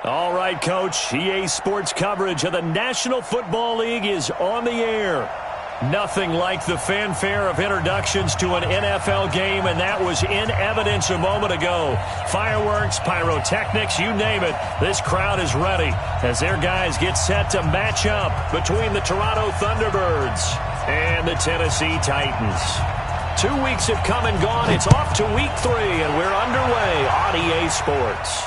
All right, Coach. EA Sports coverage of the National Football League is on the air. Nothing like the fanfare of introductions to an NFL game, and that was in evidence a moment ago. Fireworks, pyrotechnics, you name it. This crowd is ready as their guys get set to match up between the Toronto Thunderbirds and the Tennessee Titans. 2 weeks have come and gone. It's off to week 3, and we're underway on EA Sports.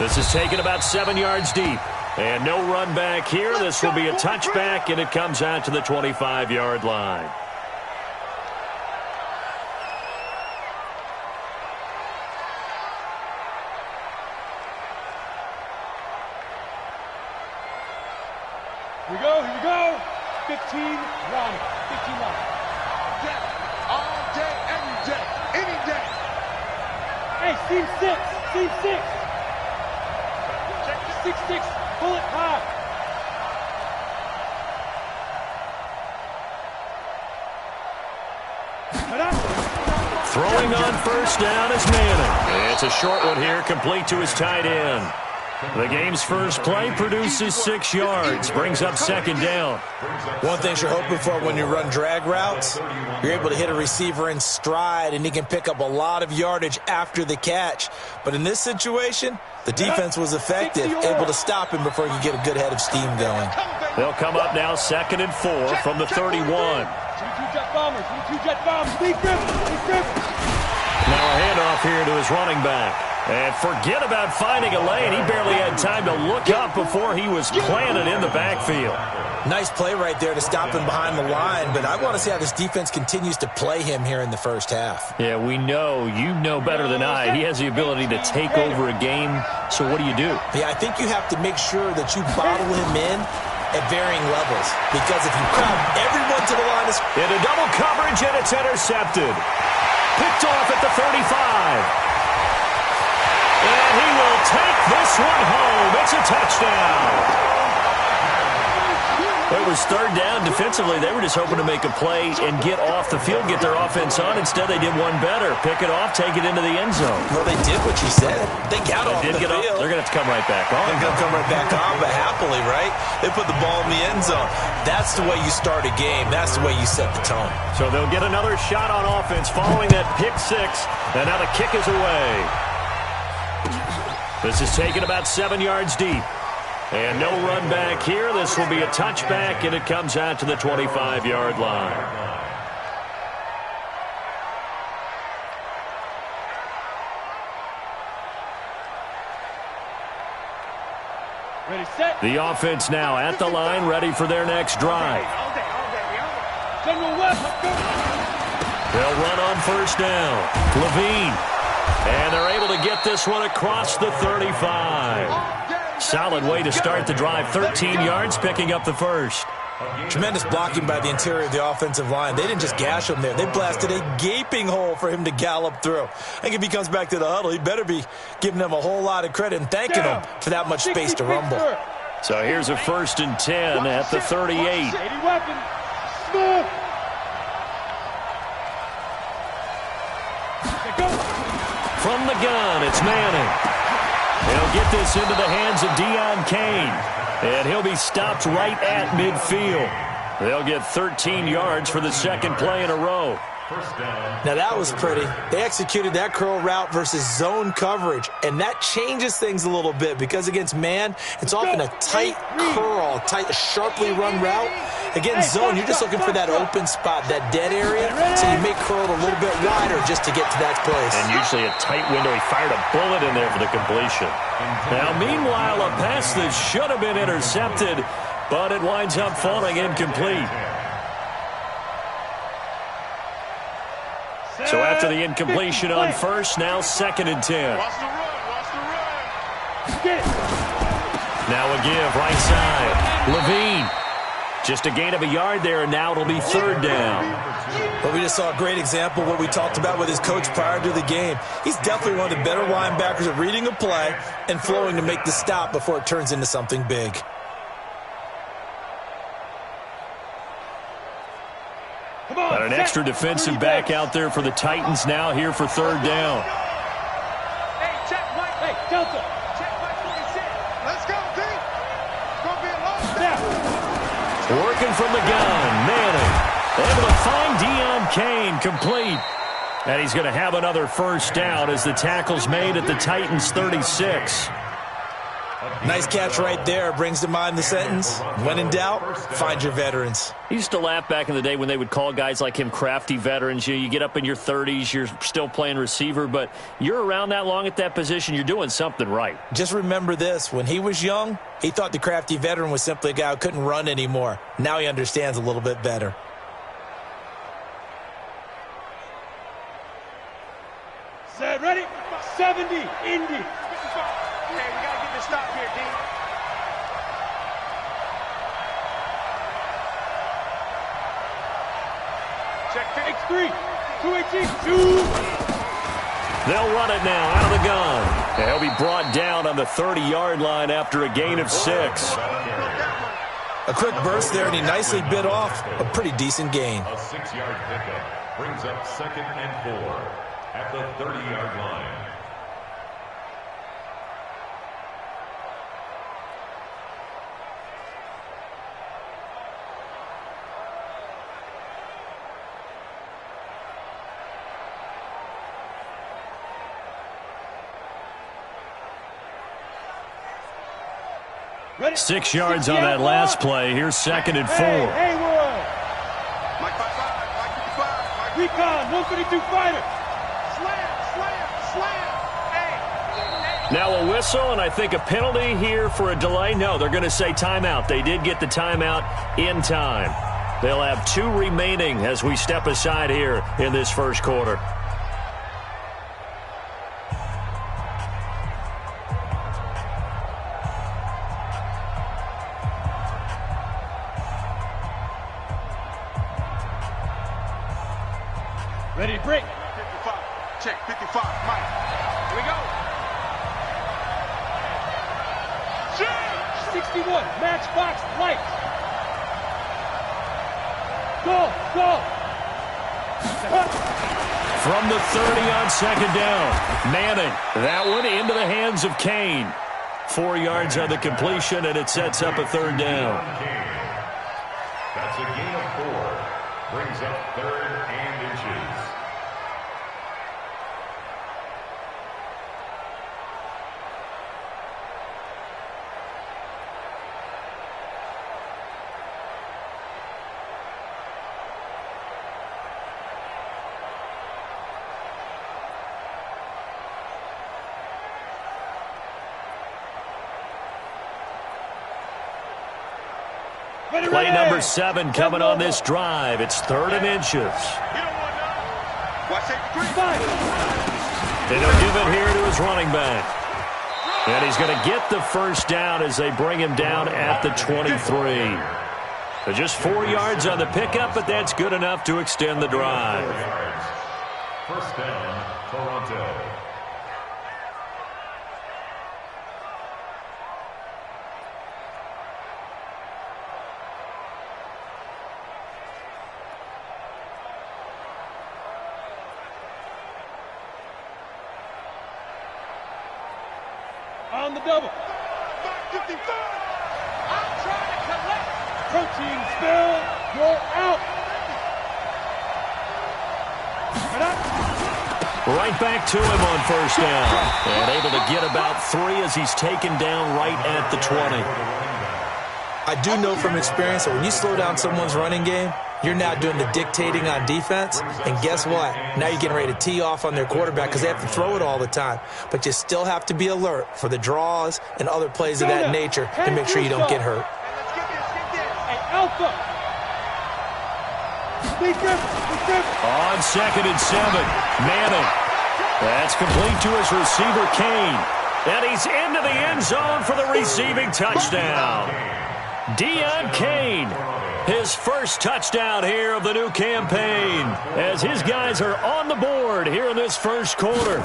This is taken about 7 yards deep. And no run back here. This will be a touchback, and it comes out to the 25-yard line. Here we go. 15 run. 15 run. Yeah, all day, every day, any day. Hey, seam 6. 6-6. Pull it high. Throwing on first down is Manning. It's a short one here, complete to his tight end. The game's first play produces 6 yards, brings up second down. One thing you're hoping for when you run drag routes, you're able to hit a receiver in stride, and he can pick up a lot of yardage after the catch. But in this situation, the defense was effective, able to stop him before he could get a good head of steam going. They'll come up now 2nd and 4 from the 31. 22 jet bombers. Deep grip. Now a handoff here to his running back. And forget about finding a lane. He barely had time to look up before he was planted in the backfield. Nice play right there to stop him behind the line, but I want to see how this defense continues to play him here in the first half. Yeah, we know. You know better than I. He has the ability to take over a game, so what do you do? Yeah, I think you have to make sure that you bottle him in at varying levels, because if you crowd everyone to the line of into double coverage, and it's intercepted. Picked off at the 35. And he will take this one home. It's a touchdown. It was third down defensively. They were just hoping to make a play and get off the field, get their offense on. Instead, they did one better. Pick it off, take it into the end zone. Well, they did what you said. They got off the field. They're going to have to come right back on. They're going to come right back on, but happily, right? They put the ball in the end zone. That's the way you start a game. That's the way you set the tone. So they'll get another shot on offense following that pick 6. And now the kick is away. This is taken about 7 yards deep. And no run back here. This will be a touchback, and it comes out to the 25-yard line. Ready, set. The offense now at the line, ready for their next drive. General West, let's go. They'll run on first down. Levine. And they're able to get this one across the 35. Solid way to start the drive. 13 yards, picking up the first. Tremendous blocking by the interior of the offensive line. They didn't just gash him there. They blasted a gaping hole for him to gallop through. I think if he comes back to the huddle, he better be giving them a whole lot of credit and thanking them for that much space to rumble. So here's a 1st and 10 at the 38. From the gun, it's Manning. He'll get this into the hands of Deion Kane, and he'll be stopped right at midfield. They'll get 13 yards for the second play in a row. Now that was pretty. They executed that curl route versus zone coverage, and that changes things a little bit because against man, it's often a tight curl, tight, sharply run route. Against zone, you're just looking for that open spot, that dead area, so you may curl it a little bit wider just to get to that place. And usually a tight window. He fired a bullet in there for the completion. Now, meanwhile, a pass that should have been intercepted, but it winds up falling incomplete. So after the incompletion on first, now 2nd and 10. Now a give, right side. Levine. Just a gain of a yard there, and now it'll be 3rd down. But we just saw a great example of what we talked about with his coach prior to the game. He's definitely one of the better linebackers at reading a play and flowing to make the stop before it turns into something big. Got an extra defensive back out there for the Titans now here for 3rd down. Hey, check right. Hey, Delta. Check right 46. Working from the gun. Manning. Able to find Deion Kane complete. And he's going to have another first down as the tackle's made at the Titans' 36. Nice catch right there. Brings to mind the sentence, when in doubt, find your veterans. He used to laugh back in the day when they would call guys like him crafty veterans. You get up in your 30s, you're still playing receiver, but you're around that long at that position, you're doing something right. Just remember this. When he was young, he thought the crafty veteran was simply a guy who couldn't run anymore. Now he understands a little bit better. Set, ready? 70, Indy. Okay, we gotta get this stop here, D. Check X3, 218, 2. They'll run it now out of the gun. And he'll be brought down on the 30-yard line after a gain of 6. A quick burst there, and he nicely bit off a pretty decent gain. A 6-yard pickup brings up 2nd and 4 at the 30-yard line. Ready? 6 yards on that last play. Here's 2nd and 4. Hey, Haywood. Mike 55, Mike 55, Mike. Recon, 152 fighter. Slam. Hey. Now a whistle, and I think a penalty here for a delay. No, they're going to say timeout. They did get the timeout in time. They'll have 2 remaining as we step aside here in this first quarter. Ready, break. 55, check, 55, Mike. Here we go. 61, matchbox, light. Go. From the 30 on 2nd down. Manning. That one into the hands of Kane. 4 yards on the completion, and it sets up a 3rd down. That's a gain of 4. Brings up 3rd and inches. Play number 7 coming on this drive. It's 3rd and inches. You don't want none. Watch that. And he'll give it here to his running back. And he's going to get the first down as they bring him down at the 23. So just 4 yards on the pickup, but that's good enough to extend the drive. First down, Toronto. On the double. 55. I'm trying to collect. Protein spill. You're out. Right back to him on first down. And able to get about 3 as he's taken down right at the 20. I do know from experience that when you slow down someone's running game, you're now doing the dictating on defense. And guess what? Now you're getting ready to tee off on their quarterback because they have to throw it all the time. But you still have to be alert for the draws and other plays of that nature to make sure you don't get hurt. Hey, Alpha. On 2nd and 7, Manning. That's complete to his receiver, Kane. And he's into the end zone for the receiving touchdown. Deion Kane, his first touchdown here of the new campaign, as his guys are on the board here in this first quarter.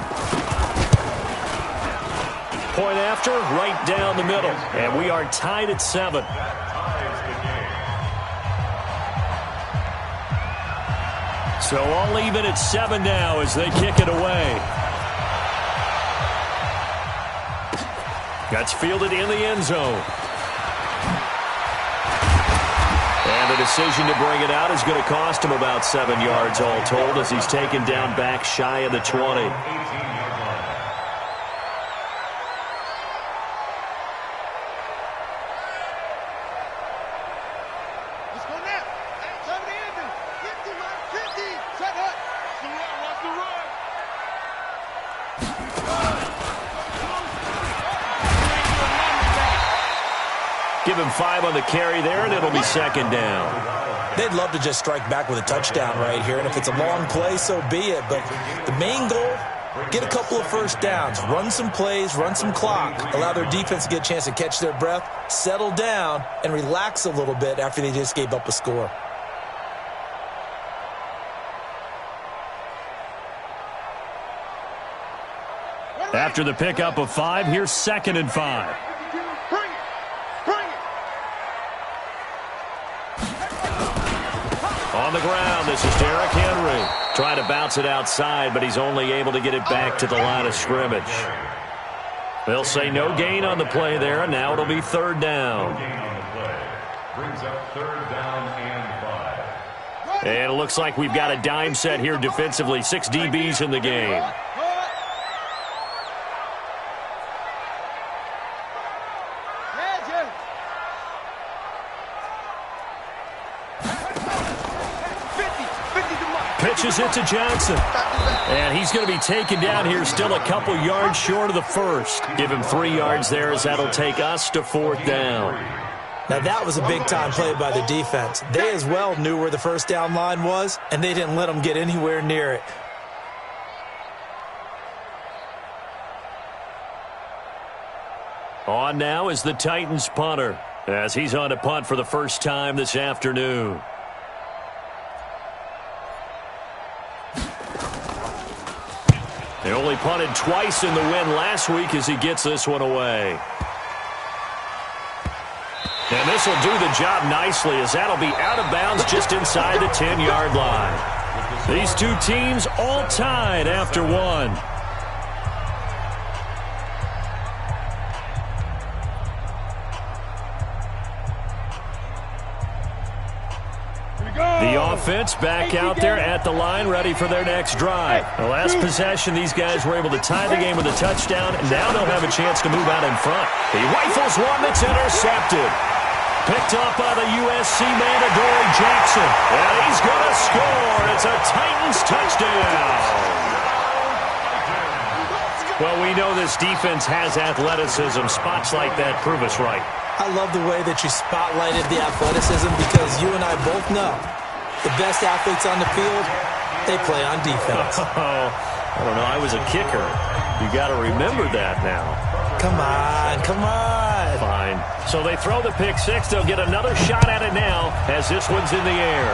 Point after, right down the middle, and we are tied at 7. So all even at 7 now as they kick it away. That's fielded in the end zone. decision to bring it out is going to cost him about 7 yards all told as he's taken down back shy of the 20. Give him 5 on the carry there, and it'll be second down. They'd love to just strike back with a touchdown right here, and if it's a long play, so be it. But the main goal, get a couple of first downs, run some plays, run some clock, allow their defense to get a chance to catch their breath, settle down, and relax a little bit after they just gave up a score. After the pickup of 5, here's 2nd and 5. On the ground, this is Derrick Henry. Trying to bounce it outside, but he's only able to get it back to the line of scrimmage. They'll say no gain on the play there, and now it'll be 3rd down. Brings up 3rd down and 5. And it looks like we've got a dime set here defensively. 6 DBs in the game. Pitches it to Johnson. And he's going to be taken down here still a couple yards short of the first. Give him 3 yards there as that'll take us to 4th down. Now that was a big-time play by the defense. They as well knew where the first down line was, and they didn't let them get anywhere near it. On now is the Titans punter as he's on to punt for the first time this afternoon. They only punted twice in the win last week as he gets this one away. And this will do the job nicely as that'll be out of bounds just inside the 10-yard line. These two teams all tied after 1. The offense back out there at the line, ready for their next drive. The last possession, these guys were able to tie the game with a touchdown, and now they'll have a chance to move out in front. He rifles one that's intercepted. Picked up by the USC man, Adoree Jackson. And he's going to score. It's a Titans touchdown. Well, we know this defense has athleticism. Spots like that prove us right. I love the way that you spotlighted the athleticism because you and I both know the best athletes on the field, they play on defense. I don't know. I was a kicker. You got to remember that now. Come on, come on. Fine. So they throw the pick six. They'll get another shot at it now as this one's in the air.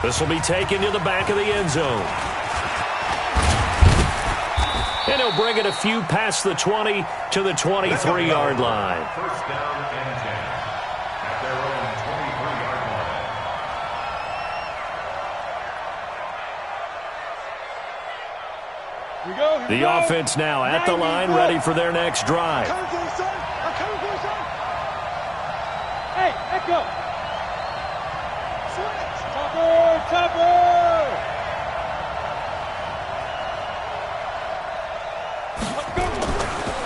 This will be taken to the back of the end zone. And he'll bring it a few past the 20 to the 23-yard line. First down and 10 at their own 23-yard line. The offense now at the line, ready for their next drive. Hey, echo. Switch. Topper.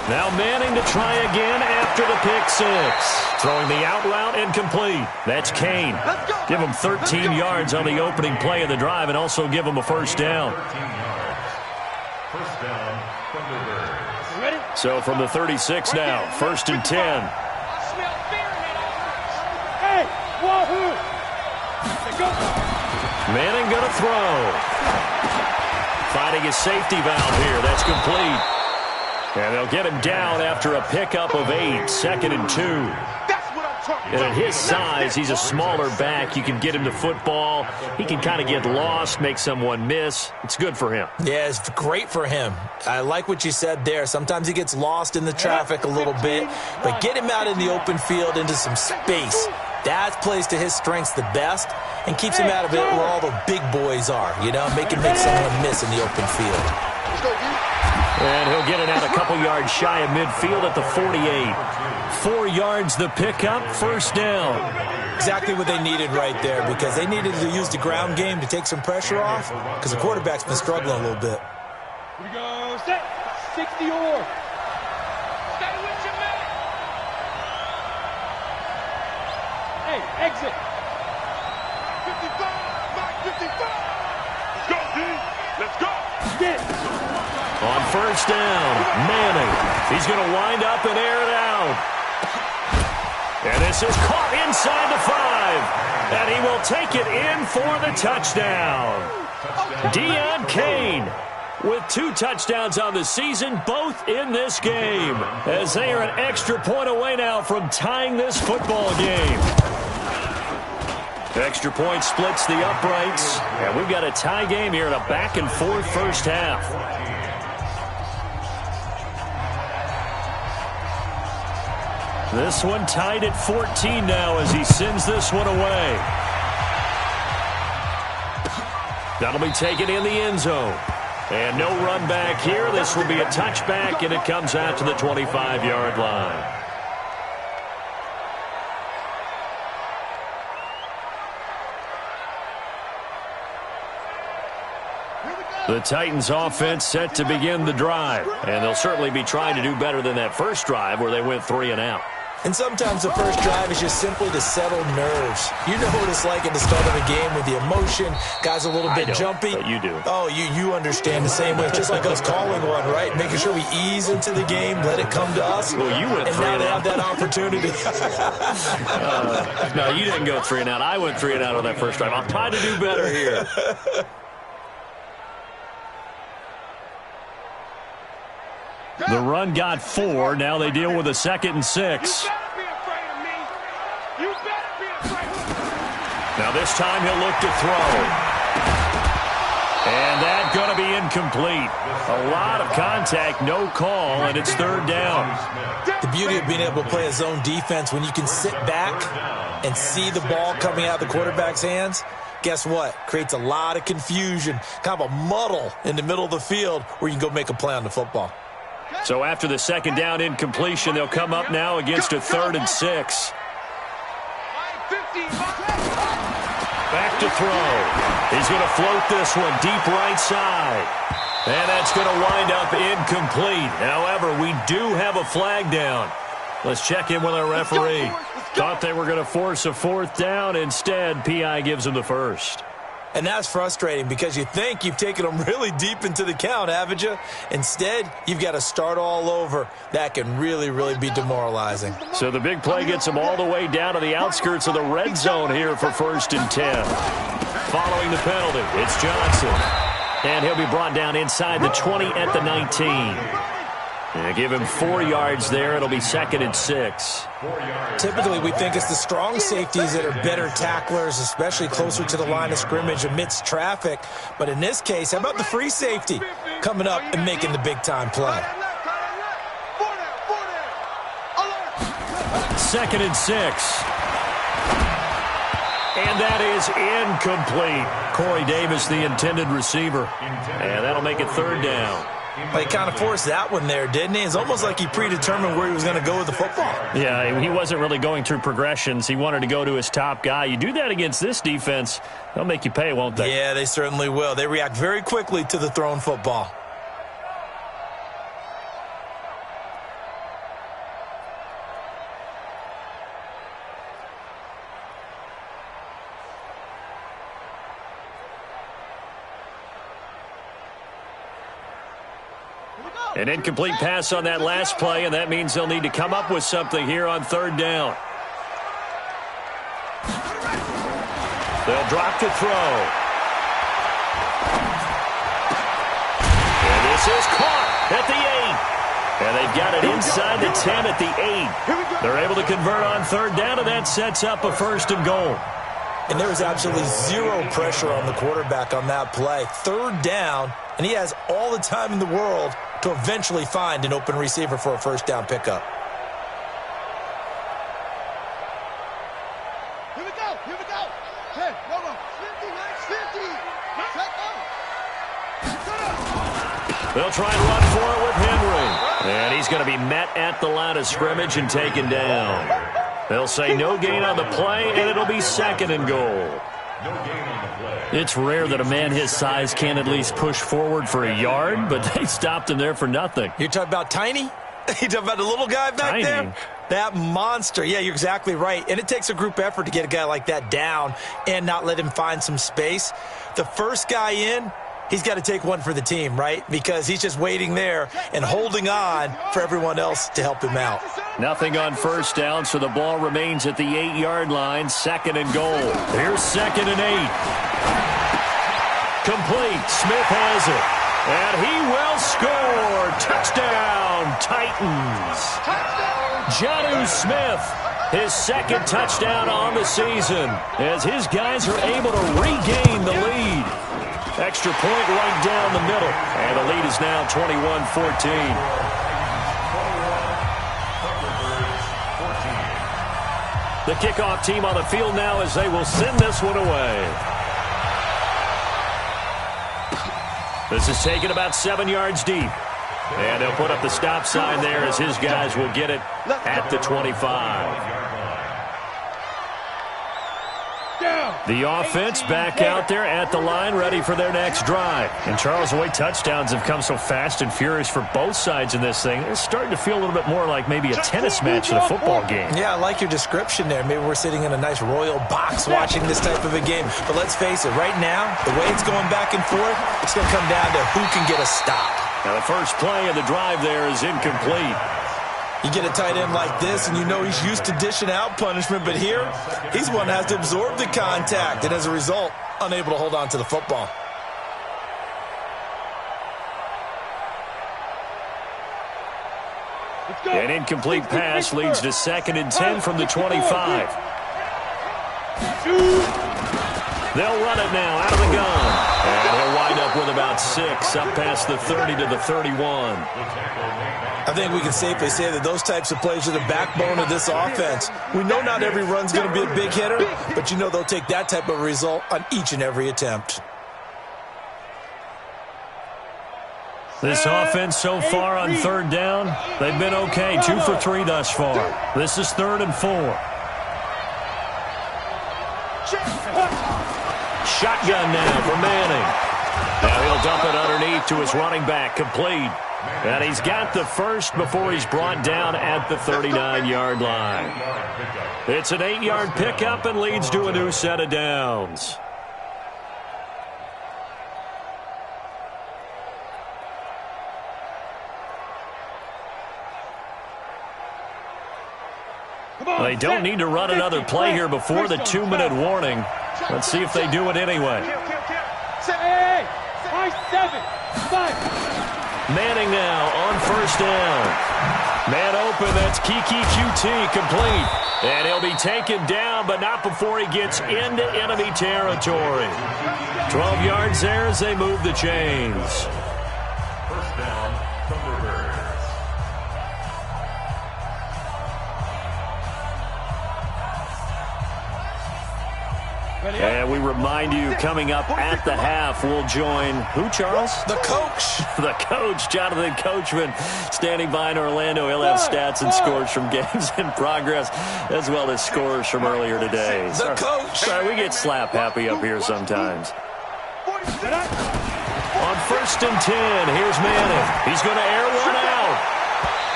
Now Manning to try again after the pick six. Throwing the out route incomplete. That's Kane. Give him 13 yards on the opening play of the drive and also give him a first down. 13 yards. First down from the Birds. Ready? So from the 36 now, 1st and 10. I smell fear in that offense. Hey, wahoo! They go. Manning going to throw. Finding his safety valve here. That's complete. And they'll get him down after a pickup of 8, 2nd and 2. That's what I'm talking And about. at his size, he's a smaller back. You can get him to football. He can kind of get lost, make someone miss. It's good for him. Yeah, it's great for him. I like what you said there. Sometimes he gets lost in the traffic a little bit, but get him out in the open field into some space. That plays to his strengths the best and keeps him out of it where all the big boys are, you know, make him make someone miss in the open field. Let's go, dude. And he'll get it out a couple yards shy of midfield at the 48. 4 yards the pickup, first down. Exactly what they needed right there, because they needed to use the ground game to take some pressure off, because the quarterback's been struggling a little bit. Here we go, set, 60 or. Stay with your man. Hey, exit. 55, Mike 55. Let's go, D. Let's go. Get. On first down, Manning. He's going to wind up and air it out. And this is caught inside the 5. And he will take it in for the touchdown. Deon Cain with 2 touchdowns on the season, both in this game, as they are an extra point away now from tying this football game. Extra point splits the uprights, and we've got a tie game here in a back-and-forth first half. This one tied at 14 now as he sends this one away. That'll be taken in the end zone. And no run back here. This will be a touchback, and it comes out to the 25-yard line. The Titans offense set to begin the drive, and they'll certainly be trying to do better than that first drive where they went 3 and out. And sometimes the first drive is just simply to settle nerves. You know what it's like at the start of a game with the emotion. Guys a little bit jumpy. But you do. Oh, you understand the same way. Just like us calling one, right? Making sure we ease into the game, let it come to us. Well, you went 3 and and now out. they have that opportunity. No, you didn't go 3 and out. I went 3 and out on that first drive. I'll try to do better here. The run got 4. Now they deal with a 2nd and 6. You better be afraid of me. You better be afraid of me. Now this time he'll look to throw. And that's going to be incomplete. A lot of contact, no call, and it's 3rd down. The beauty of being able to play a zone defense when you can sit back and see the ball coming out of the quarterback's hands, guess what? Creates a lot of confusion, kind of a muddle in the middle of the field where you can go make a play on the football. So after the 2nd down incompletion, they'll come up now against a 3rd and 6. Back to throw. He's going to float this one deep right side. And that's going to wind up incomplete. However, we do have a flag down. Let's check in with our referee. Thought they were going to force a 4th down. Instead, PI gives them the first. And that's frustrating because you think you've taken them really deep into the count, haven't you? Instead, you've got to start all over. That can really, really be demoralizing. So the big play gets them all the way down to the outskirts of the red zone here for 1st and 10. Following the penalty, it's Johnson. And he'll be brought down inside the 20 at the 19. And give him 4 yards there. It'll be 2nd and 6. Typically, we think it's the strong safeties that are better tacklers, especially closer to the line of scrimmage amidst traffic. But in this case, how about the free safety coming up and making the big-time play? 2nd and 6. And that is incomplete. Corey Davis, the intended receiver. And that'll make it 3rd down. Well, he kind of forced that one there, didn't he? It's almost like he predetermined where he was going to go with the football. Yeah, he wasn't really going through progressions. He wanted to go to his top guy. You do that against this defense, they'll make you pay, won't they? Yeah, they certainly will. They react very quickly to the thrown football. An incomplete pass on that last play, and that means they'll need to come up with something here on 3rd down. They'll drop to throw. And this is caught at the 8. And they've got it inside the 10 at the 8. They're able to convert on 3rd down, and that sets up a 1st and goal. And there was absolutely zero pressure on the quarterback on that play. 3rd down, and he has all the time in the world to eventually find an open receiver for a 1st down pickup. Here we go. Here we go. 10, 50, 50. Set up. They'll try and run for it with Henry. And he's going to be met at the line of scrimmage and taken down. They'll say no gain on the play, and it'll be second and goal. It's rare that a man his size can at least push forward for a yard, but they stopped him there for nothing. You're talking about Tiny? You're talking about the little guy back there? That monster. Yeah, you're exactly right. And it takes a group effort to get a guy like that down and not let him find some space. The first guy in, he's got to take one for the team, right? Because he's just waiting there and holding on for everyone else to help him out. Nothing on first down, so the ball remains at the 8-yard line, second and goal. Here's second and 8. Complete. Smith has it. And he will score. Touchdown, Titans. Jonnu Smith, his second touchdown on the season, as his guys are able to regain the lead. Extra point right down the middle. And the lead is now 21-14. The kickoff team on the field now as they will send this one away. This is taken about 7 yards deep. And they'll put up the stop sign there as his guys will get it at the 25. The offense back out there at the line, ready for their next drive. And Charles, the way touchdowns have come so fast and furious for both sides in this thing, it's starting to feel a little bit more like maybe a tennis match than a football game. Yeah, I like your description there. Maybe we're sitting in a nice royal box watching this type of a game. But let's face it, right now, the way it's going back and forth, it's going to come down to who can get a stop. Now the first play of the drive there is incomplete. You get a tight end like this, and you know he's used to dishing out punishment, but here, he's one that has to absorb the contact, and as a result, unable to hold on to the football. An incomplete pass leads to second and 10 from the 25. They'll run it now out of the gun. And he'll wind up with about 6 up past the 30 to the 31. I think we can safely say that those types of plays are the backbone of this offense. We know not every run's going to be a big hitter, but you know they'll take that type of result on each and every attempt. This offense so far on third down, they've been okay. 2 for 3 thus far. This is 3rd and 4. Shotgun now for Manning. Now he'll dump it underneath to his running back, complete. And he's got the first before he's brought down at the 39-yard line. It's an 8-yard pickup and leads to a new set of downs. They don't need to run another play here before the 2-minute warning. Let's see if they do it anyway. Manning now on first down. Man open, that's Kiki QT, complete. And he'll be taken down, but not before he gets into enemy territory. 12 yards there as they move the chains. First down, Thunderbirds. And we remind you, coming up at the half, we'll join who, Charles? The coach. The coach, Jonathan Coachman, standing by in Orlando. He'll have stats and scores from games in progress, as well as scores from earlier today. The coach. Sorry, we get slap happy up here sometimes. On first and 10, here's Manning. He's going to air one out.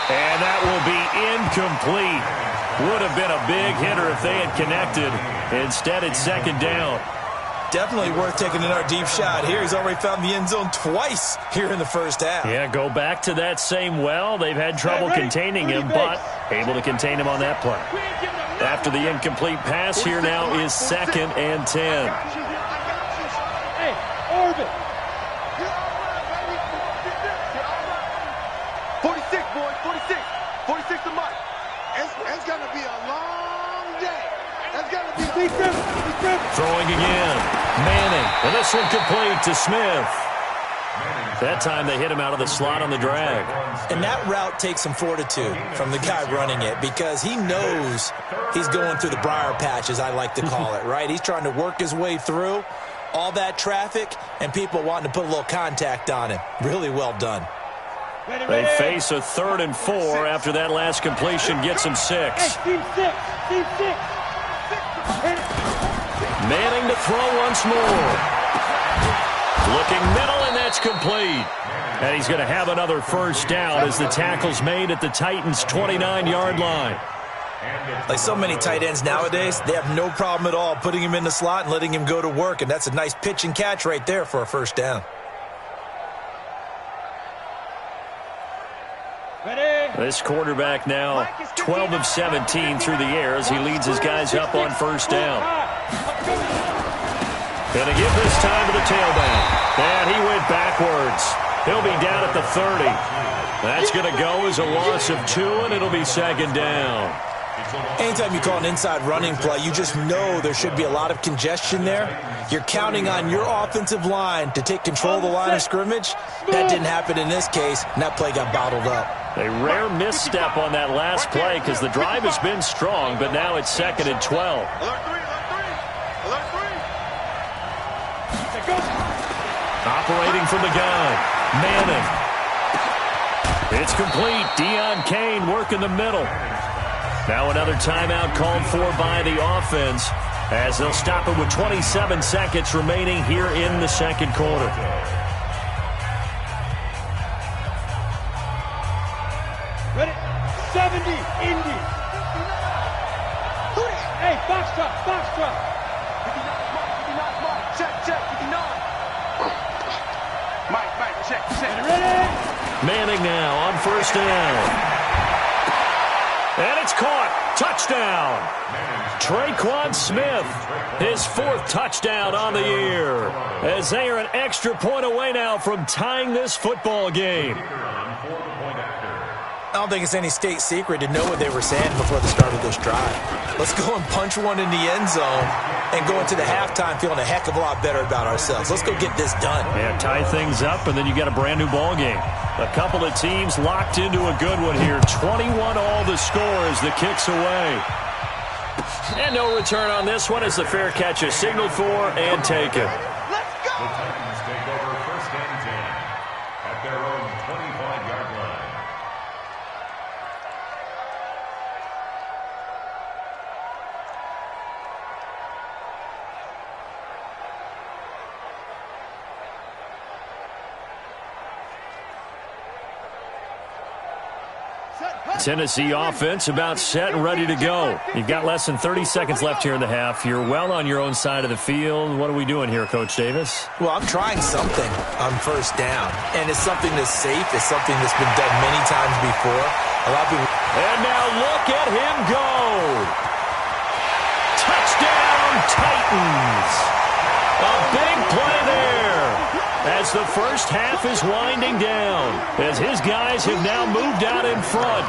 And that will be incomplete. Would have been a big hitter if they had connected. Instead, it's second down. Definitely worth taking another deep shot here. He's already found the end zone twice here in the first half. Yeah, go back to that same well. They've had trouble containing him, but able to contain him on that play. After the incomplete pass, here now is second and 10. Hey, Orbit. 46, boys, 46. 46 to Mike. It's going to be a long day. It's going to be Throwing again. Manning. And this one complete to Smith. That time they hit him out of the slot on the drag. And that route takes some fortitude from the guy running it because he knows he's going through the briar patch, as I like to call it, right? He's trying to work his way through. All that traffic and people wanting to put a little contact on him. Really well done. They face a 3rd and 4 after that last completion gets him 6. Team 6. Team 6. Manning to throw once more. Looking middle, and that's complete. And he's going to have another first down as the tackle's made at the Titans' 29-yard line. Like so many tight ends nowadays, they have no problem at all putting him in the slot and letting him go to work, and that's a nice pitch and catch right there for a first down. This quarterback now 12 of 17 through the air as he leads his guys up on first down. Going to give this time to the tailback. And he went backwards. He'll be down at the 30. That's going to go as a loss of 2, and it'll be second down. Anytime you call an inside running play, you just know there should be a lot of congestion there. You're counting on your offensive line to take control of the line of scrimmage. That didn't happen in this case, and that play got bottled up. A rare misstep on that last play because the drive has been strong, but now it's 2nd and 12. Alert 3. Operating from the gun, Manning. It's complete. Deion Kane working the middle. Now another timeout called for by the offense as they'll stop it with 27 seconds remaining here in the second quarter. Ready? 70, Indy. Hey, box truck. Check, 59. Mike, check. Ready? Manning now on first down. And it's caught. Touchdown. Traquan Smith, his 4th touchdown on the year, as they are an extra point away now from tying this football game. I don't think it's any state secret to know what they were saying before the start of this drive. Let's go and punch one in the end zone and go into the halftime feeling a heck of a lot better about ourselves. Let's go get this done. Yeah, tie things up, and then you got a brand-new ball game. A couple of teams locked into a good one here. 21 all the score as the kick's away. And no return on this one as the fair catch is signaled for and taken. Let's go. The Titans take over 1st and 10 at their own 25-yard line. Tennessee offense about set and ready to go. You've got less than 30 seconds left here in the half. You're well on your own side of the field. What are we doing here, Coach Davis? Well, I'm trying something on first down, and it's something that's safe. It's something that's been done many times before. A lot of people. And now look at him go. Touchdown, Titans. A big play there as the first half is winding down, as his guys have now moved out in front.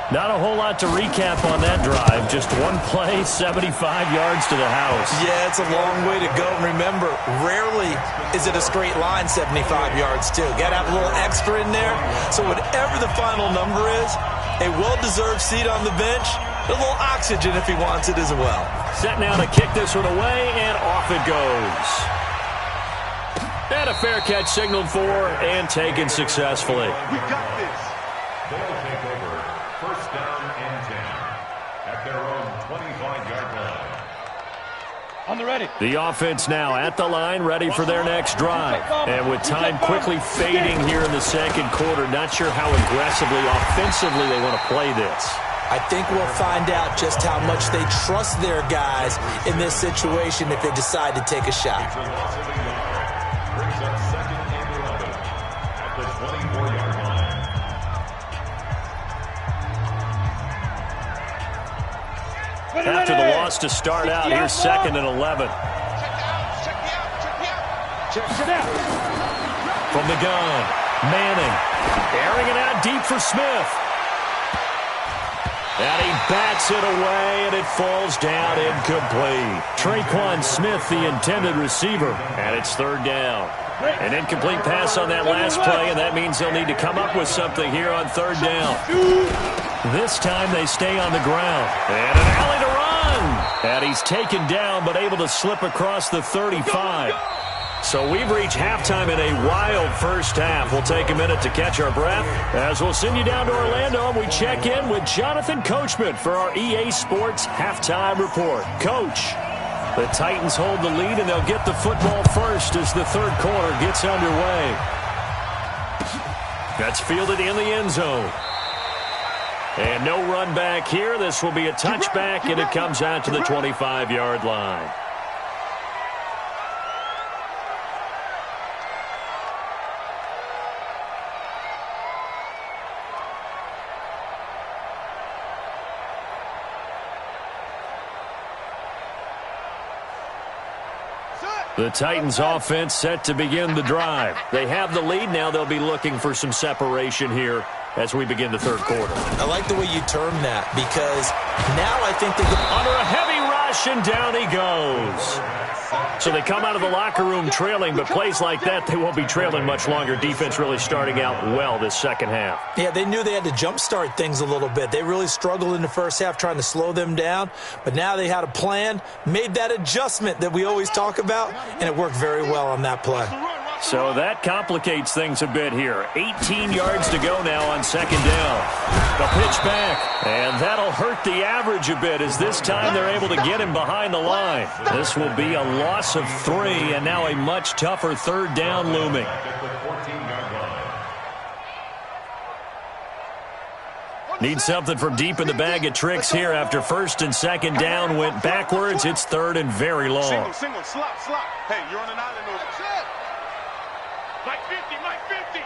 Not a whole lot to recap on that drive. Just one play, 75 yards to the house. Yeah, it's a long way to go. Remember, rarely is it a straight line 75 yards, too. Got to have a little extra in there. So whatever the final number is, a well-deserved seat on the bench, a little oxygen if he wants it as well. Set now to kick this one away, and off it goes. And a fair catch signaled for and taken successfully. We got this. They'll take over 1st down and 10 at their own 25-yard line. On the ready. The offense now at the line, ready for their next drive. And with time quickly fading here in the second quarter, not sure how aggressively, offensively they want to play this. I think we'll find out just how much they trust their guys in this situation if they decide to take a shot. Brings up 2nd and 11 at the 24-yard line. After the loss to start out, here's 2nd and 11. Check it out. From the gun, Manning, airing it out deep for Smith. And he bats it away, and it falls down incomplete. Traquan Smith, the intended receiver, and it's 3rd down. An incomplete pass on that last play, and that means they'll need to come up with something here on 3rd down. This time they stay on the ground. And an alley to run. And And he's taken down but able to slip across the 35. So we've reached halftime in a wild first half. We'll take a minute to catch our breath as we'll send you down to Orlando and we check in with Jonathan Coachman for our EA Sports Halftime Report. Coach, the Titans hold the lead and they'll get the football first as the third quarter gets underway. That's fielded in the end zone. And no run back here. This will be a touchback and it comes out to the 25-yard line. The Titans offense set to begin the drive. They have the lead. Now they'll be looking for some separation here as we begin the third quarter. I like the way you term that because now I think they go under a heavy rush and down he goes. So they come out of the locker room trailing, but plays like that, they won't be trailing much longer. Defense really starting out well this second half. Yeah, they knew they had to jumpstart things a little bit. They really struggled in the first half trying to slow them down, but now they had a plan, made that adjustment that we always talk about, and it worked very well on that play. So that complicates things a bit here. 18 yards to go now on second down. The pitch back, and that'll hurt the average a bit as this time they're able to get him behind the line. This will be a loss of 3, and now a much tougher third down looming. Need something from deep in the bag of tricks here after first and second down went backwards. It's third and very long. Single, slop. Hey, you're on an island. Mike 50, Mike 50.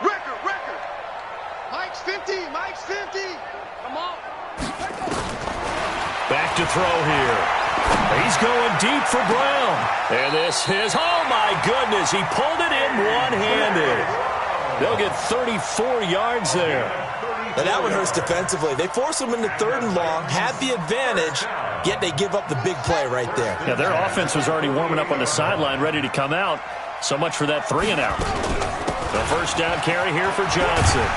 Record. Mike's 50. Come on. Back to throw here. He's going deep for Brown. And this is, oh my goodness, he pulled it in one-handed. They'll get 34 yards there. But that one hurts defensively. They force them into third and long, had the advantage, yet they give up the big play right there. Yeah, their offense was already warming up on the sideline, ready to come out. So much for that 3 and out. The first down carry here for Johnson.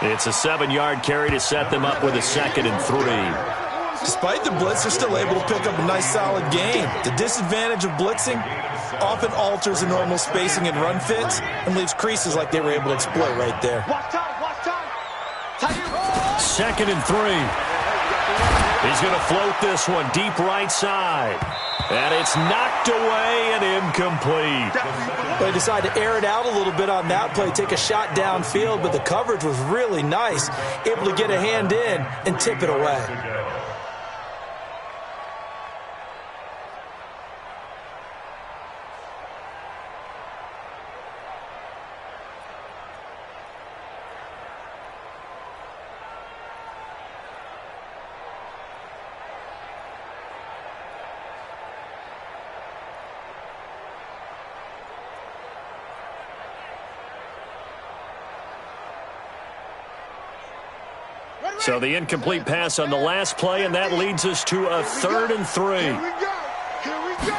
It's a 7-yard carry to set them up with a 2nd and 3. Despite the blitz, they're still able to pick up a nice solid gain. The disadvantage of blitzing often alters the normal spacing and run fits and leaves creases like they were able to exploit right there. Watch time. 2nd and 3. He's going to float this one deep right side. And it's knocked away and incomplete. They decided to air it out a little bit on that play, take a shot downfield, but the coverage was really nice, able to get a hand in and tip it away. So the incomplete pass on the last play, and that leads us to a 3rd and 3. Here we go.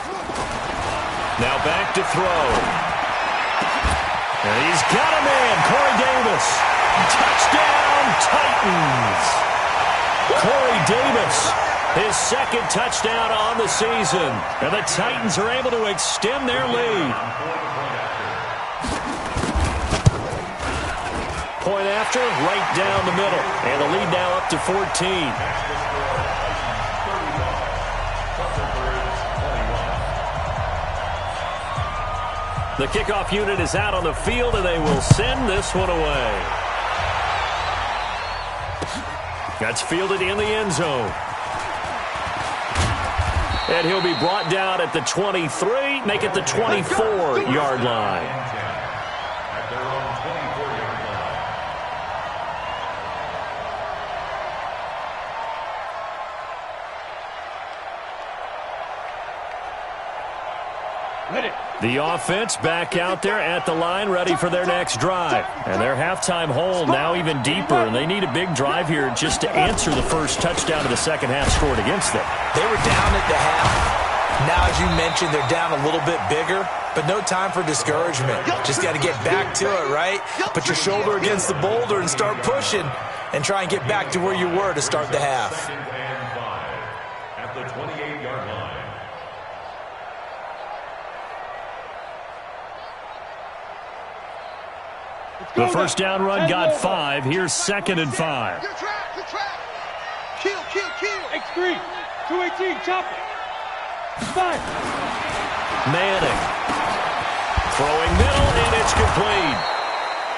Now back to throw. And he's got a man, Corey Davis. Touchdown, Titans. Corey Davis, his 2nd touchdown on the season. And the Titans are able to extend their lead. Point after, right down the middle. And the lead now up to 14. The kickoff unit is out on the field, and they will send this one away. That's fielded in the end zone. And he'll be brought down at the 23, make it the 24-yard line. The offense back out there at the line, ready for their next drive. And their halftime hole now even deeper, and they need a big drive here just to answer the first touchdown of the second half scored against them. They were down at the half. Now, as you mentioned, they're down a little bit bigger, but no time for discouragement. Just got to get back to it, right? Put your shoulder against the boulder and start pushing and try and get back to where you were to start the half. The first down run got 5. Here's 2nd and 5. Good track, good track. Kill, kill, kill. X3, 218, chop it. 5. Manning. Throwing middle, and it's complete.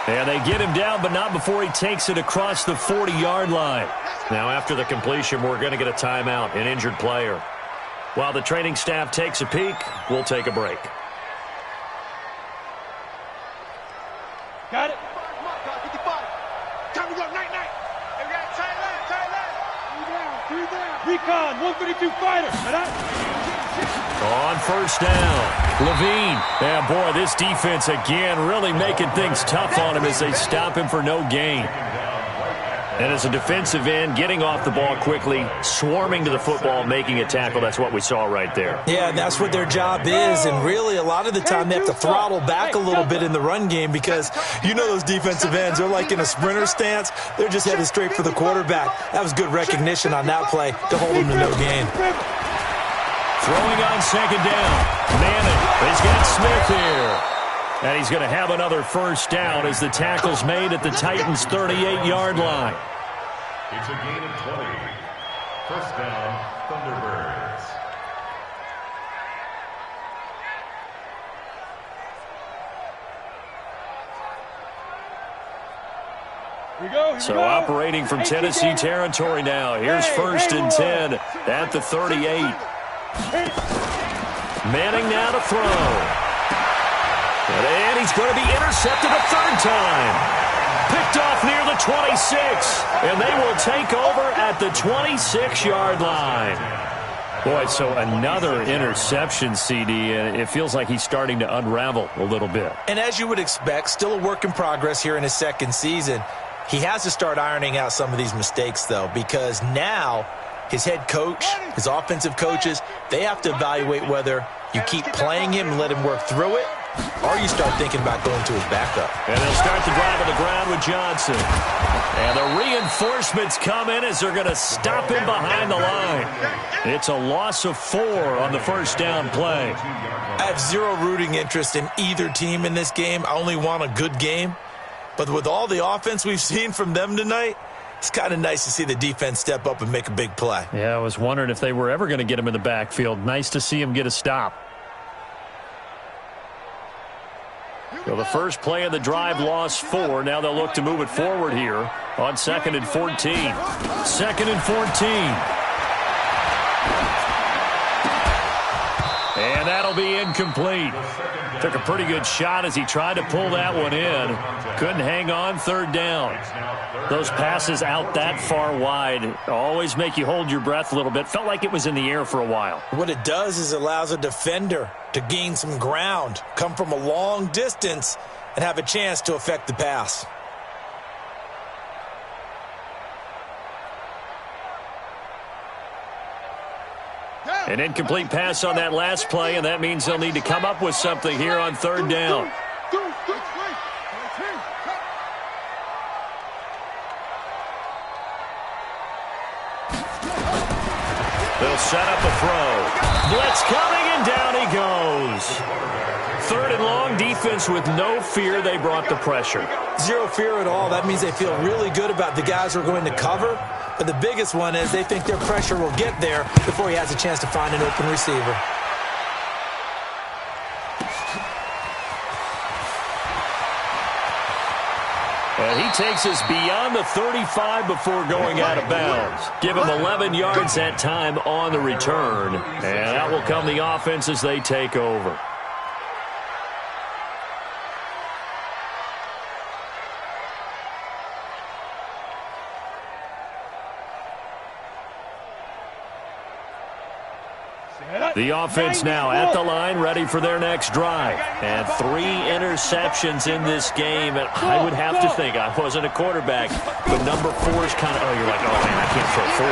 And they get him down, but not before he takes it across the 40-yard line. Now, after the completion, we're going to get a timeout, an injured player. While the training staff takes a peek, we'll take a break. Got it. Time to go, night, night. Hey, we got a tight line, tight line. 3 down. Recon, 132 fighter. On first down, Levine. Yeah, boy, this defense again really making things tough on him as they stop him for no gain. And as a defensive end, getting off the ball quickly, swarming to the football, making a tackle, that's what we saw right there. Yeah, and that's what their job is. And really, a lot of the time, they have to throttle back a little bit in the run game because you know those defensive ends, they're like in a sprinter stance. They're just headed straight for the quarterback. That was good recognition on that play to hold him to no gain. Throwing on 2nd down. Manning has got Smith here. And he's going to have another first down as the tackle's made at the Titans' 38-yard line. It's a gain of 20. First down, Thunderbirds. So operating from Tennessee territory now. Here's 1st and 10 at the 38. Manning now to throw. And he's going to be intercepted a 3rd time. Picked off near the 26. And they will take over at the 26-yard line. Boy, so another interception, CD, and it feels like he's starting to unravel a little bit. And as you would expect, still a work in progress here in his 2nd season. He has to start ironing out some of these mistakes, though, because now his head coach, his offensive coaches, they have to evaluate whether you keep playing him and let him work through it, or you start thinking about going to his backup. And they'll start the drive on the ground with Johnson. And the reinforcements come in as they're going to stop him behind the line. It's a loss of 4 on the first down play. I have zero rooting interest in either team in this game. I only want a good game. But with all the offense we've seen from them tonight, it's kind of nice to see the defense step up and make a big play. Yeah, I was wondering if they were ever going to get him in the backfield. Nice to see him get a stop. So the first play of the drive lost 4. Now they'll look to move it forward here on 2nd and 14. 2nd and 14. And that'll be incomplete. Took a pretty good shot as he tried to pull that one in. Couldn't hang on 3rd down. Those passes out that far wide always make you hold your breath a little bit. Felt like it was in the air for a while. What it does is it allows a defender to gain some ground, come from a long distance, and have a chance to affect the pass. An incomplete pass on that last play, and that means they'll need to come up with something here on 3rd down. They'll set up a throw. Blitz coming, and down he goes. 3rd and long, defense with no fear. They brought the pressure. Zero fear at all. That means they feel really good about the guys who are going to cover. But the biggest one is they think their pressure will get there before he has a chance to find an open receiver. And he takes us beyond the 35 before going out of bounds. Give him 11 yards that time on the return. And that will come the offense as they take over. The offense now at the line, ready for their next drive. And 3 interceptions in this game. And I would have to think, I wasn't a quarterback, but number 4 is kind of, you're like, oh, man, I can't throw 4.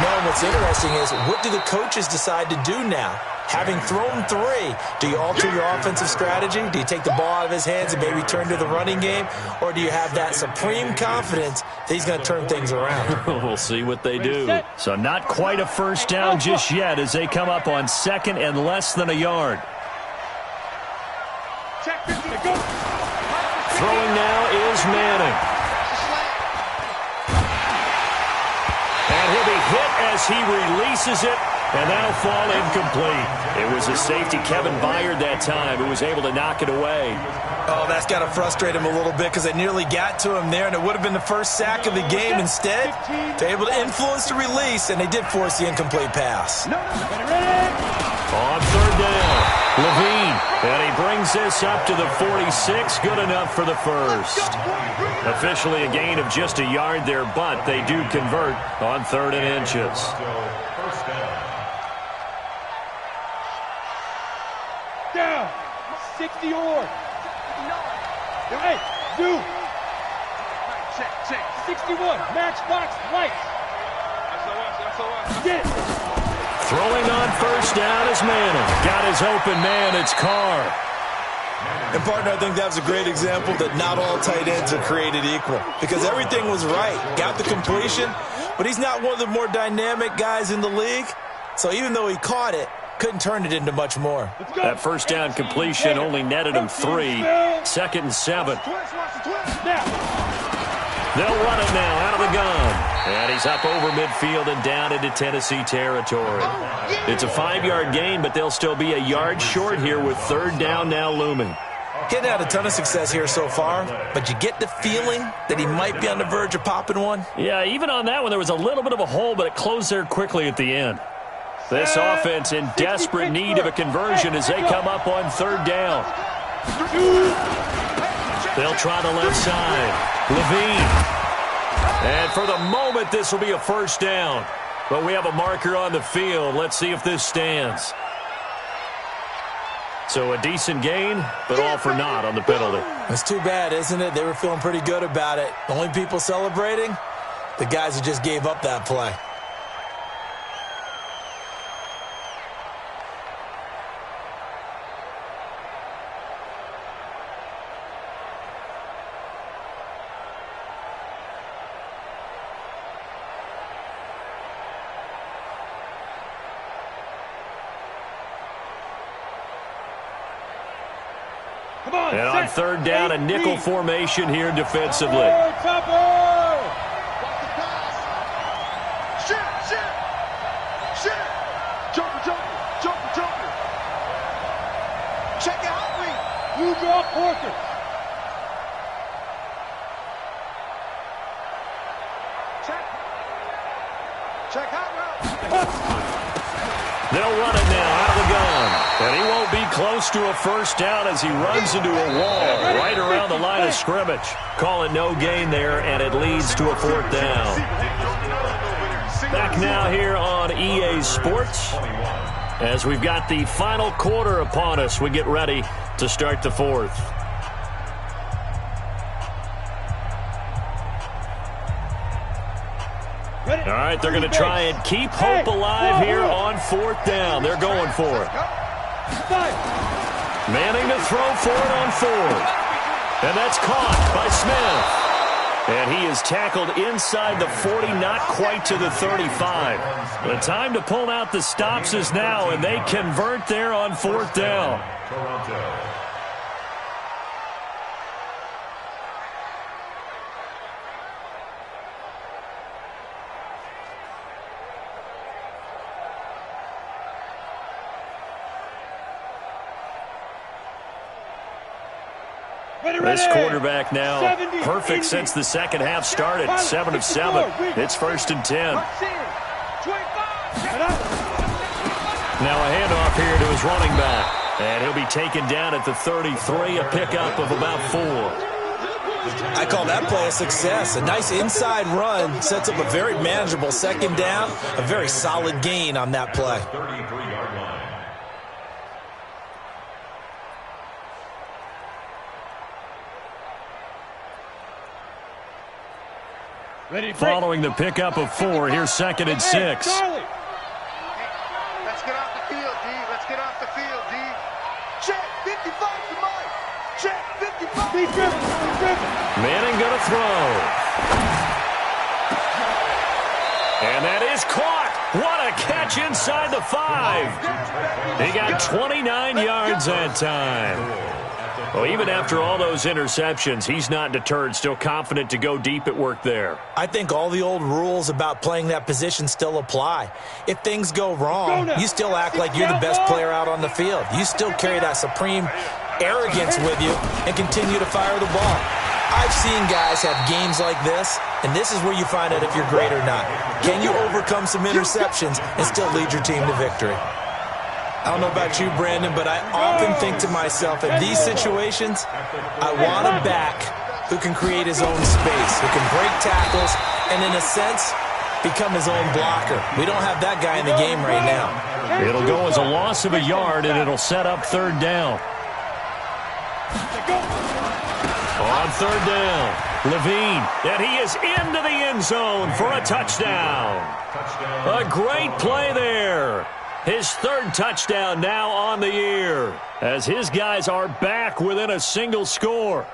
No, what's interesting is, what do the coaches decide to do now? Having thrown 3, do you alter your offensive strategy? Do you take the ball out of his hands and maybe turn to the running game? Or do you have that supreme confidence that he's going to turn things around? We'll see what they do. So not quite a first down just yet as they come up on 2nd and less than a yard. Throwing now is Manning. And he'll be hit as he releases it, and that'll fall incomplete. It was a safety, Kevin Byard, that time, who was able to knock it away. Oh, that's got to frustrate him a little bit because they nearly got to him there, and it would have been the first sack of the game. Instead, they're able to influence the release, and they did force the incomplete pass. On third down, Levine, and he brings this up to the 46. Good enough for the first. Officially a gain of just a yard there, but they do convert on 3rd and inches. Down. 60 or. Hey, do. Check. 61. Matchbox lights. Get it. Throwing on first down is Manning. Got his open man. It's Carr. And, partner, I think that was a great example that not all tight ends are created equal because everything was right. Got the completion, but he's not one of the more dynamic guys in the league. So even though he caught it, couldn't turn it into much more. That first down completion only netted him 3. 2nd and 7. They'll run it now out of the gun. And he's up over midfield and down into Tennessee territory. It's a 5-yard gain, but they'll still be a yard short here with 3rd down now looming. Getting had a ton of success here so far, but you get the feeling that he might be on the verge of popping one. Yeah, even on that one, there was a little bit of a hole, but it closed there quickly at the end. This offense in desperate need of a conversion as they come up on 3rd down. They'll try the left side. Levine. And for the moment, this will be a first down. But we have a marker on the field. Let's see if this stands. So a decent gain, but all for naught on the penalty. It's too bad, isn't it? They were feeling pretty good about it. The only people celebrating, the guys who just gave up that play. And on 3rd down, a nickel formation here defensively. Jumper. Check out me. You draw Porter. Check out route. They'll run it now out of the gun. And he won't be close to a first down as he runs into a wall right around the line of scrimmage. Call it no gain there, and it leads to a 4th down. Back now here on EA Sports. As we've got the final quarter upon us, we get ready to start the 4th. All right, they're going to try and keep hope alive here on 4th down. They're going for it. Manning to throw for it on 4th. And that's caught by Smith. And he is tackled inside the 40, not quite to the 35. The time to pull out the stops is now, and they convert there on 4th down. This quarterback now perfect since the second half started. 7 of 7. It's 1st and 10. Now a handoff here to his running back. And he'll be taken down at the 33, a pickup of about 4. I call that play a success. A nice inside run sets up a very manageable 2nd down. A very solid gain on that play. 33-yard line. Following the pickup of 4, here's 2nd and 6. Let's get off the field, D. Let's get off the field, D. Check 55 to Mike. Check 55. Be driven. Manning going to throw. And that is caught. What a catch inside the 5. He got 29 yards that time. Well, even after all those interceptions, he's not deterred, still confident to go deep at work there. I think all the old rules about playing that position still apply. If things go wrong, you still act like you're the best player out on the field. You still carry that supreme arrogance with you and continue to fire the ball. I've seen guys have games like this, and this is where you find out if you're great or not. Can you overcome some interceptions and still lead your team to victory? I don't know about you, Brandon, but I often think to myself, in these situations, I want a back who can create his own space, who can break tackles, and in a sense, become his own blocker. We don't have that guy in the game right now. It'll go as a loss of a yard, and it'll set up third down. On third down, Levine, and he is into the end zone for a touchdown. A great play there. His third touchdown now on the year, as his guys are back within a single score.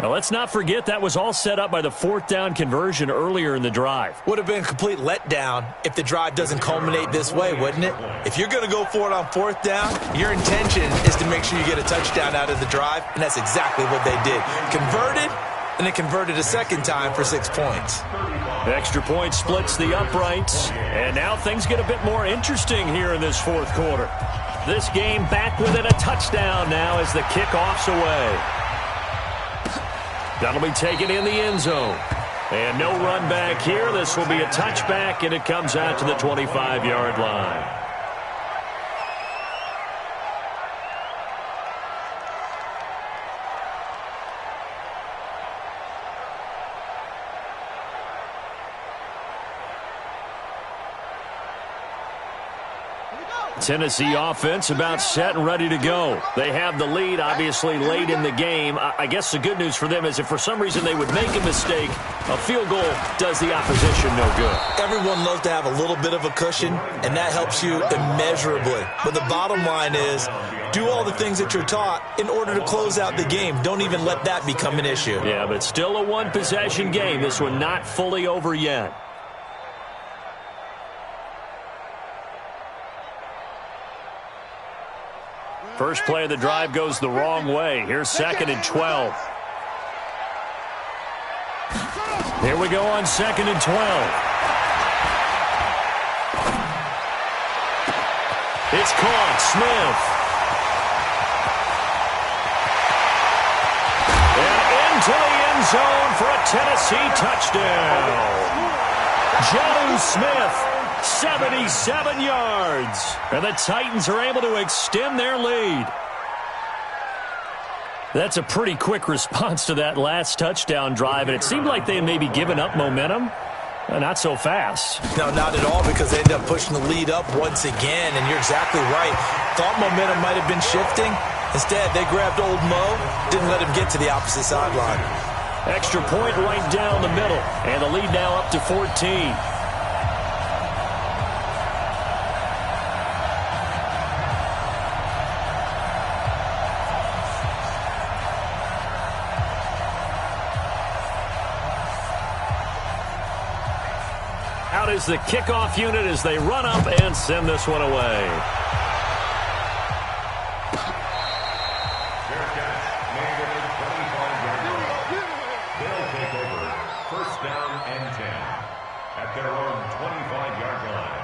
Now, let's not forget that was all set up by the fourth down conversion earlier in the drive. Would have been a complete letdown if the drive doesn't culminate this way, wouldn't it? If you're going to go for it on fourth down, your intention is to make sure you get a touchdown out of the drive, and that's exactly what they did. Converted, and then converted a second time for 6 points. Extra point splits the uprights, and now things get a bit more interesting here in this fourth quarter. This game back within a touchdown now as the kickoff's away. That'll be taken in the end zone. And no run back here. This will be a touchback, and it comes out to the 25-yard line. Tennessee offense about set and ready to go. They have the lead, obviously, late in the game. I guess the good news for them is if for some reason they would make a mistake, a field goal does the opposition no good. Everyone loves to have a little bit of a cushion, and that helps you immeasurably. But the bottom line is, do all the things that you're taught in order to close out the game. Don't even let that become an issue. Yeah, but still a one-possession game. This one not fully over yet. First play of the drive goes the wrong way. Here's 2nd and 12. Here we go on 2nd and 12. It's caught. Smith. And into the end zone for a Tennessee touchdown. Jonnu Smith. 77 yards. And the Titans are able to extend their lead. That's a pretty quick response to that last touchdown drive, and it seemed like they had maybe given up momentum. Not so fast. No, not at all, because they ended up pushing the lead up once again, and you're exactly right. Thought momentum might have been shifting. Instead, they grabbed old Mo, didn't let him get to the opposite sideline. Extra point right down the middle, and the lead now up to 14. Out is the kickoff unit as they run up and send this one away. They'll take over 1st down and 10 at their own 25-yard line.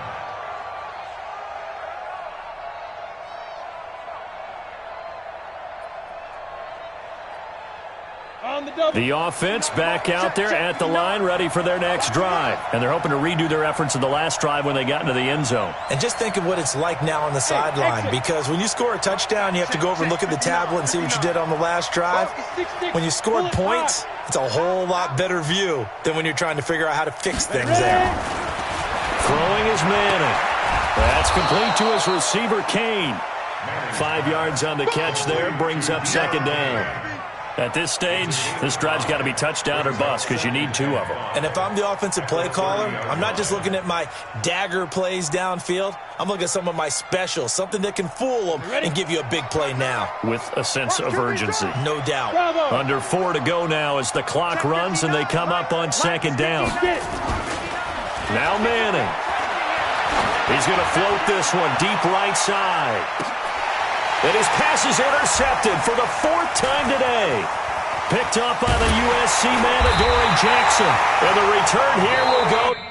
The offense back out there at the line, ready for their next drive. And they're hoping to redo their efforts in the last drive when they got into the end zone. And just think of what it's like now on the sideline, because when you score a touchdown, you have to go over and look at the tablet and see what you did on the last drive. When you scored points, it's a whole lot better view than when you're trying to figure out how to fix things there. Throwing is Manning. That's complete to his receiver, Kane. 5 yards on the catch there, brings up 2nd down. At this stage, this drive's got to be touchdown or bust because you need 2 of them. And if I'm the offensive play caller, I'm not just looking at my dagger plays downfield. I'm looking at some of my specials, something that can fool them and give you a big play now. With a sense of urgency. No doubt. Under 4 to go now as the clock runs and they come up on 2nd down. Now Manning. He's going to float this one deep right side. And his pass is intercepted for the 4th time today. Picked up by the USC man, Adoree Jackson. And the return here will go